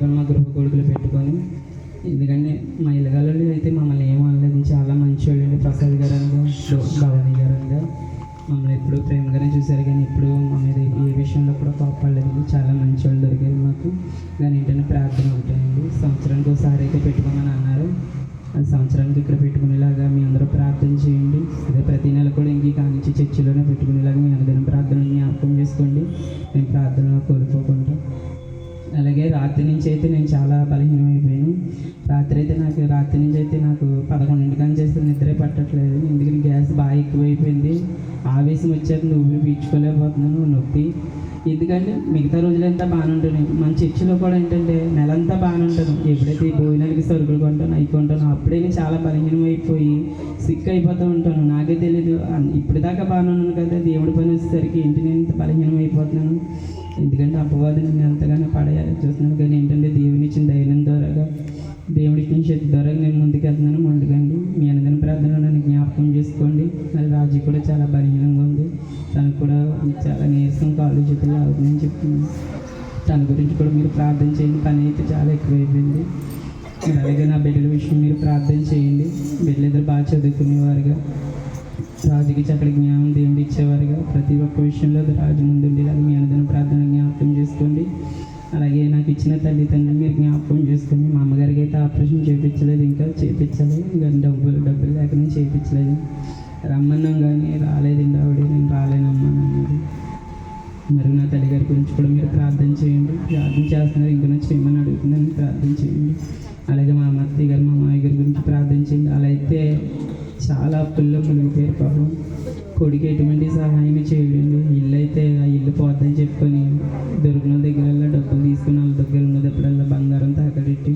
పెట్టుకొని మా గృహ కొడుకులు పెట్టుకొని, ఎందుకంటే మా ఇళ్ళగాళ్ళు అయితే మమ్మల్ని ఏమనలేదు, చాలా మంచి వాళ్ళు. ప్రసాద్ గారు అనగా భవానీ గారు అనగా మమ్మల్ని ఎప్పుడూ ప్రేమగానే చూశారు, కానీ ఇప్పుడు మా మీద ఏ విషయంలో కూడా కోపడలేదు. చాలా మంచి వాళ్ళు దొరికారు మాకు. కానీ ఏంటంటే ప్రార్థన ఉంటాయండి, సంవత్సరానికి ఒకసారి అయితే పెట్టుకోమని అన్నారు. అది సంవత్సరానికి ఇక్కడ పెట్టుకునేలాగా మీ అందరూ ప్రార్థన చేయండి. అదే ప్రతి నెల కూడా ఇంక కానించి చర్చిలోనే పెట్టుకునేలాగా మీ అనుదిన ప్రార్థన జ్ఞాపకం చేసుకోండి. మేము ప్రార్థనలో కోల్పోకుండా. అలాగే రాత్రి నుంచి అయితే నేను చాలా బలహీనమైపోయాను. రాత్రి నుంచి అయితే నాకు 11 కానీ చేస్తే నిద్రే పట్టట్లేదు. ఎందుకంటే గ్యాస్ బాగా ఎక్కువైపోయింది. ఆవేశం వచ్చాక నువ్వు పీల్చుకోలేకపోతున్నాను, నొప్పి. ఎందుకంటే మిగతా రోజులంతా బాగానే ఉంటుంది. మన చర్చిలో కూడా ఏంటంటే నెలంతా బాగానే ఉంటుంది. ఎప్పుడైతే ఈ భోజనానికి సరుకులు కొంటాను, అవి కొంటాను, అప్పుడే చాలా బలహీనమైపోయి సిక్ అయిపోతూ ఉంటాను. నాకే తెలీదు. ఇప్పటిదాకా బాగానే ఉన్నాను కదా, దేవుడి పని వచ్చేసరికి ఇంటి నేను ఇంత బలహీనం అయిపోతున్నాను. ఎందుకంటే అపవాదం నేను ఎంతగానో పడేయాలని చూస్తున్నాను. కానీ ఏంటంటే దేవుని ఇచ్చిన ధైర్యం ద్వారాగా, దేవుడి ఇచ్చిన శక్తి ద్వారా నేను ముందుకు వెళ్తున్నాను. ముందుకండి మీ అనుదిన ప్రార్థనలో నన్ను జ్ఞాపకం చేసుకోండి. మరి రాజు కూడా చాలా బలహీనంగా ఉంది. తనకు కూడా చాలా నీరసం, కాళ్ళు చేతులు అవుతుందని చెప్తున్నాను. తన గురించి కూడా మీరు ప్రార్థన చేయండి. పని అయితే చాలా ఎక్కువైపోయింది. అలాగే నా బిడ్డల విషయం మీరు ప్రార్థన చేయండి. బిడ్డలు ఇద్దరు బాగా చదువుకునేవారుగా, రాజుకి చక్కటి జ్ఞానం దేవుడు ఇచ్చేవారుగా, ప్రతి ఒక్క విషయంలో రాజు ముందుండి అలాగే మీ అనుదిన ప్రార్థన జ్ఞాపకం చేసుకోండి. అలాగే నాకు ఇచ్చిన తల్లిదండ్రులు మీరు జ్ఞాపకం చేసుకోండి. మా అమ్మగారికి అయితే ఆపరేషన్ చేయించలేదు, ఇంకా చేయించాలి. ఇంకా డబ్బులు లేక నేను చేయించలేదు. రమ్మన్నాం కానీ రాలేదండి ఆవిడ. నేను రాలేనమ్మా అన్నది. మరి నా తల్లిగారి గురించి కూడా మీరు ప్రార్థన చేయండి. ప్రార్థన చేస్తున్నారు, ఇంకా చేయమని అడుగుతున్నాను, ప్రార్థన చేయండి. అలాగే మా అత్తయ్య గారు, మా మామయ్య గారి గురించి ప్రార్థన చేయండి. అలా అయితే చాలా అప్పుల్లో మునిగిపోయారు పాపం. కొడుకు ఎటువంటి సహాయం చేయండి. ఇల్లు అయితే ఆ ఇల్లు పోద్దని చెప్పుకొని దొరికిన దగ్గరల్లా డబ్బులు తీసుకుని వాళ్ళ దగ్గర ఉన్నదప్పుడల్లా బంగారం తాకడెట్టి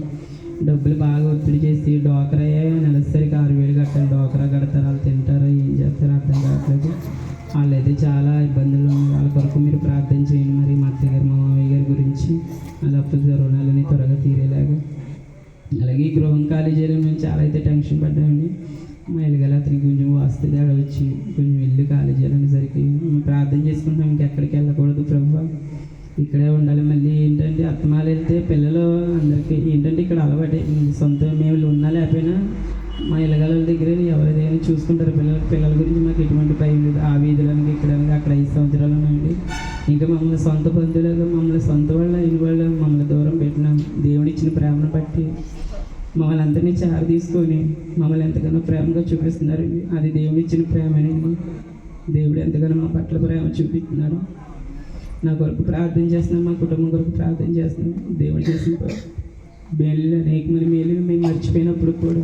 డబ్బులు బాగా ఒత్తిడి చేసి డోకరా నెలసరికి 6,000 కట్టాలి. డోకరా కడతారు, వాళ్ళు తింటారో ఏం చేస్తారో అర్థం కావట్లేదు. వాళ్ళైతే చాలా ఇబ్బందులు ఉన్నాయి. వాళ్ళ కొరకు మీరు ప్రార్థన చేయండి. మరి మా అత్తయ్య గారు, మా మామయ్య గారి గురించి వాళ్ళ అప్పుల రుణాలని త్వరగా తీరేలాగా. అలాగే ఈ గృహం ఖాళీ చేయడం మేము చాలా అయితే టెన్షన్ పడ్డామండి. మా ఇల్లుగల అతనికి కొంచెం వాస్తు తేడా వచ్చి కొంచెం ఇల్లు ఖాళీ చేయాలనేసరికి మేము ప్రార్థన చేసుకుంటాం, ఇంకెక్కడికి వెళ్ళకూడదు ప్రభు, ఇక్కడే ఉండాలి. మళ్ళీ ఏంటంటే అత్తమాలు వెళ్తే పిల్లలు అందరికీ ఏంటంటే ఇక్కడ అలవాటే, సొంత మేము ఉన్నా లేకపోయినా మా ఇళ్ళగల దగ్గర ఎవరిదైనా చూసుకుంటారు. పిల్లల గురించి మాకు ఎటువంటి భయం లేదు. ఆ వీధులకి ఇక్కడానికి అక్కడ 5 సంవత్సరాలు ఉన్నాయండి. ఇంకా మమ్మల్ని సొంత బంధువులుగా, మమ్మల్ని సొంత వాళ్ళ ఇల్లు వాళ్ళ మమ్మల్ని దూరం పెట్టినాం. దేవుడు ఇచ్చిన ప్రేమను బట్టి మమ్మల్ని అందరినీ చారు తీసుకొని మమ్మల్ని ఎంతగానో ప్రేమగా చూపిస్తున్నారండి. అది దేవుడు ఇచ్చిన ప్రేమనండి. దేవుడు ఎంతగానో మా పట్ల ప్రేమ చూపిస్తున్నారు. నా కొరకు ప్రార్థన చేస్తున్నాను, మా కుటుంబం కొరకు ప్రార్థన చేస్తున్నాను. దేవుడు చేసిన మేలు అనేకమైన మేలు మేము మర్చిపోయినప్పుడు కూడా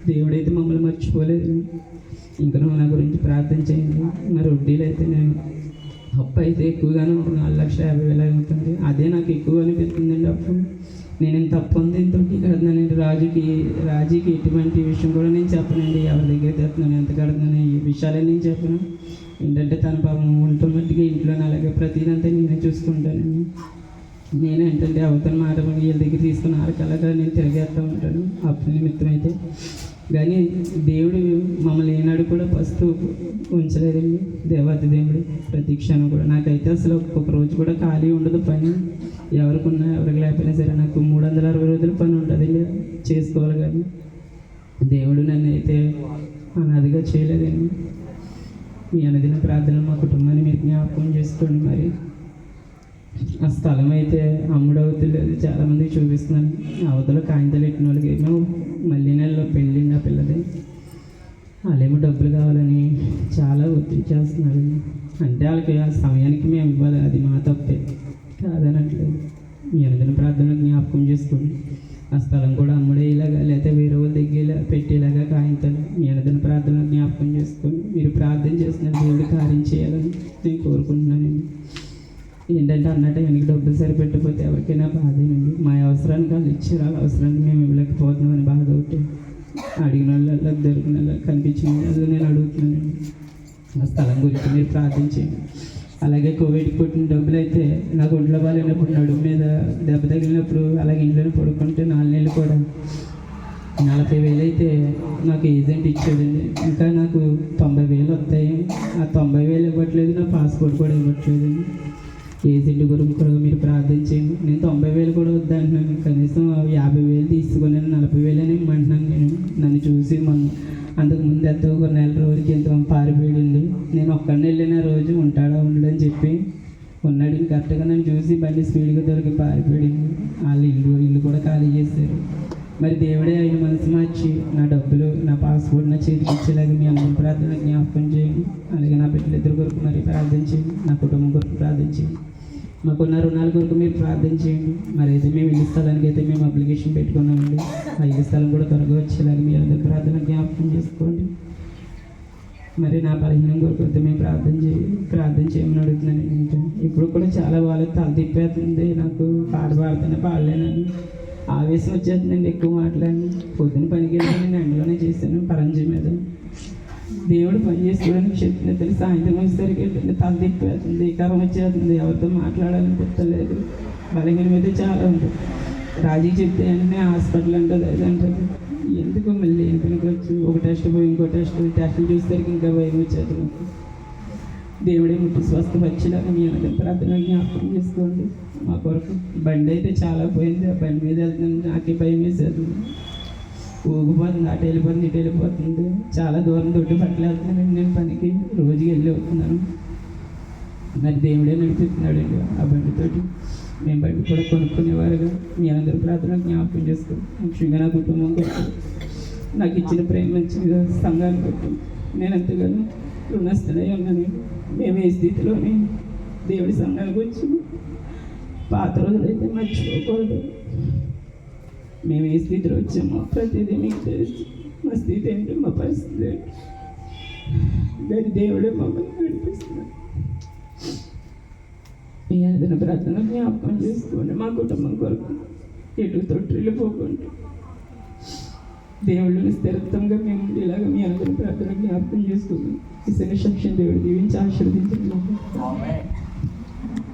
దేవుడైతే మమ్మల్ని మర్చిపోలేదు. ఇంకా నా గురించి ప్రార్థన చేయండి. మరి వడ్డీలు అయితే నేను అప్పు అయితే ఎక్కువగానే ఉంటుంది, 4,50,000 అవుతుంది. అదే నాకు ఎక్కువ అనిపిస్తుందండి అప్పు. నేను ఇంత అప్పు ఉంది, ఇంత కడుతున్నానండి. రాజుకి ఎటువంటి విషయం కూడా నేను చెప్పనండి. ఎవరి దగ్గర తెస్తున్నాను, ఎంత కడుతున్నాను, ఈ విషయాలే నేను చెప్పను. ఏంటంటే తన పాపం ఉంటున్నట్టుగా ఇంట్లో అలాగే ప్రతిదంతా నేనే చూసుకుంటానండి. నేను ఏంటంటే అవతల మాట వీళ్ళ దగ్గర తీసుకుని ఆరకలాగా నేను తిరిగేస్తూ ఉంటాను అప్పు నిమిత్తం అయితే. కానీ దేవుడు మమ్మల్ని ఏనాడు కూడా ఫస్ట్ ఉంచలేదండి. దేవాది దేవుడు ప్రతి క్షణం కూడా. నాకైతే అసలు ఒక్కొక్క రోజు కూడా ఖాళీ ఉండదు. పని ఎవరికి ఉన్నా ఎవరికి లేకపోయినా సరే నాకు 360 రోజులు పని ఉంటుందండి, చేసుకోవాలి. కానీ దేవుడు నన్ను అయితే అనాదిగా చేయలేదండి. మీ అనుదిన ప్రార్థనలు మా కుటుంబాన్ని మీరు జ్ఞాపకం చేసుకోండి. మరి ఆ స్థలం అయితే అమ్ముడవుతలేదు, చాలామందికి చూపిస్తున్నాను. అవతల కాగితాలు పెట్టిన వాళ్ళకి ఏమో మళ్ళీ నెలలో పెళ్ళిండి ఆ పిల్లది, వాళ్ళేమో డబ్బులు కావాలని చాలా ఒత్తిడి చేస్తున్నారు. అంటే వాళ్ళకి ఆ సమయానికి మేము ఇవ్వాలి, అది మా తప్పే కాదనట్లేదు. మీ అనుదిన ప్రార్థనలు జ్ఞాపకం చేసుకోండి. ఆ స్థలం కూడా అమ్ముడేలాగా లేకపోతే వేరే వాళ్ళ దగ్గర పెట్టేలాగా కాగితాలు మీ అనుదిన ప్రార్థనలు జ్ఞాపకం చేసుకోండి. మీరు ప్రార్థన చేస్తున్న దేవుడు కార్యం చేయాలని నేను కోరుకుంటున్నానండి. ఏంటంటే అన్న టైంకి డబ్బులు సరిపెట్టకపోతే ఎవరికైనా బాధేనండి. మా అవసరానికి వాళ్ళు ఇచ్చారు, వాళ్ళ అవసరానికి మేము ఇవ్వలేకపోతున్నామని బాధ ఒకటి. అడిగిన వాళ్ళ దొరికిన వాళ్ళ కనిపించిన వాళ్ళు నేను అడుగుతున్నానండి. ఆ స్థలం గురించి మీరు ప్రార్థన చేయండి. అలాగే కోవిడ్ పుట్టిన డబ్బులు అయితే నాకు ఒంట్లో బాగాలేనప్పుడు నడుము మీద దెబ్బ తగిలినప్పుడు అలాగే ఇంట్లోనే పడుకుంటే 4 నెలలు కూడా 40,000 అయితే నాకు ఏజెంట్ ఇచ్చాడండి. ఇంకా నాకు 90,000 వస్తాయి. ఆ 90,000 ఇవ్వట్లేదు, నా పాస్పోర్ట్ కూడా ఇవ్వట్లేదండి. ఏ సెంటు గురించి కూడా మీరు ప్రార్థన చేయండి. నేను 90,000 కూడా వద్దంటున్నాను, కనీసం 50,000 తీసుకొని 40,000 అని ఇమ్మంటున్నాను. నన్ను చూసి అంతకుముందు ఎంతో ఒక నెల రోజులకి ఎంతో పారిపోయాడండి. నేను ఒక్కడిని వెళ్ళిన రోజు ఉంటాడా ఉండడని చెప్పి ఉన్నాడు. కరెక్ట్గా నన్ను చూసి బండి స్పీడ్గా దొరికి పారిపోయాడు. వాళ్ళు ఇల్లు కూడా ఖాళీ చేశారు. మరి దేవుడే ఆయన మనసు మార్చి నా డబ్బులు, నా పాస్పోర్ట్ నా చేతికి ఇచ్చేలాగా మీ అందరి ప్రార్థన జ్ఞాపకం చేయండి. అలాగే నా బిడ్డలిద్దరి కొరకు మరి ప్రార్థన చేయండి. నా కుటుంబం కొరకు ప్రార్థన చేయండి. మాకున్న రుణాల కొరకు మీరు ప్రార్థన చేయండి. మరి అయితే మేము ఇల్లు స్థలానికి అయితే మేము అప్లికేషన్ పెట్టుకున్నామండి. ఆ ఇల్లు స్థలం కూడా త్వరగా వచ్చేలాగా మీ అందరి ప్రార్థన జ్ఞాపకం చేసుకోండి. మరి నా బలహీనం కొరకు అయితే మేము ప్రార్థన చేయమని అడుగుతున్నాను. ఏంటంటే ఇప్పుడు కూడా చాలా వాళ్ళకి తల తిప్పేస్తుంది. నాకు పాట పాడుతున్నా పాడలేనని ఆవేశం వచ్చేస్తుందండి. ఎక్కువ మాట్లాడి పొద్దున్న పనికి వెళ్ళి నేను ఎండలోనే చేశాను పరంజీ మీద. దేవుడు పని చేసుకోవడానికి చెప్తున్నది. సాయంత్రం వచ్చేసరికి ఏంటంటే తల తిప్పేస్తుంది, కరం వచ్చేస్తుంది, ఎవరితో మాట్లాడాలని గుర్తలేదు. బలహీనం అయితే చాలా ఉంటుంది. రాజీకి చెప్తే అంటే హాస్పిటల్ అంటుంది, అది అంటుంది. ఎందుకు మళ్ళీ ఎందుకు వచ్చి ఒక టెస్ట్ పోయి ఇంకో టెస్టులు చూసేసరికి ఇంకా భయం వచ్చేది. దేవుడే ముట్టి స్వస్థపరిచేలాగా మీ అందరి ప్రార్థన జ్ఞాపకం చేసుకోండి. మా కొరకు బండి అయితే చాలా పోయింది. ఆ బండి మీద వెళ్తుంది, నాకే భయం వేసేది. ఊగిపోతుంది, అటు వెళ్ళిపోతుంది, ఇటు వెళ్ళిపోతుంది. చాలా దూరం దొడ్డు పట్ల వెళ్తున్నానండి. నేను పనికి రోజుకి వెళ్ళి అవుతున్నాను. మరి దేవుడే నడిపిస్తున్నాడండి ఆ బండితోటి. మేము బండి కూడా కొనుక్కునేవారుగా మీ అందరి ప్రార్థన జ్ఞాపకం చేసుకోండి. ముఖ్యంగా నా కుటుంబం కొరకు నాకు ఇచ్చిన ప్రేమ మంచిగా సంఘాన్ని కొరకు నేను ఎంతగానో రుణస్థులై ఉన్నాను. మేము ఏ స్థితిలోని దేవుడి సంఘానికి వచ్చి పాత రోజులైతే మర్చిపోకూడదు. మేము ఏ స్థితిలో వచ్చామో ప్రతిదీ మీకు తెలుసు. మా స్థితి ఏంటో, మా పరిస్థితి ఏంటో, దాని దేవుడే మమ్మల్ని నడిపిస్తున్నాడు. మీ అందరి ప్రార్థన జ్ఞాపకం చేసుకోండి. మా కుటుంబం కొరకు ఎటు తొట్టిల్లు పోకుండా దేవుళ్ళని స్థిరత్వంగా మేము ఇలాగ మీ అందరి ప్రార్థన జ్ఞాపకం చేసుకోండి. ఈ శని శక్తిని దేవుడు దీవించి ఆశీర్వదించండి.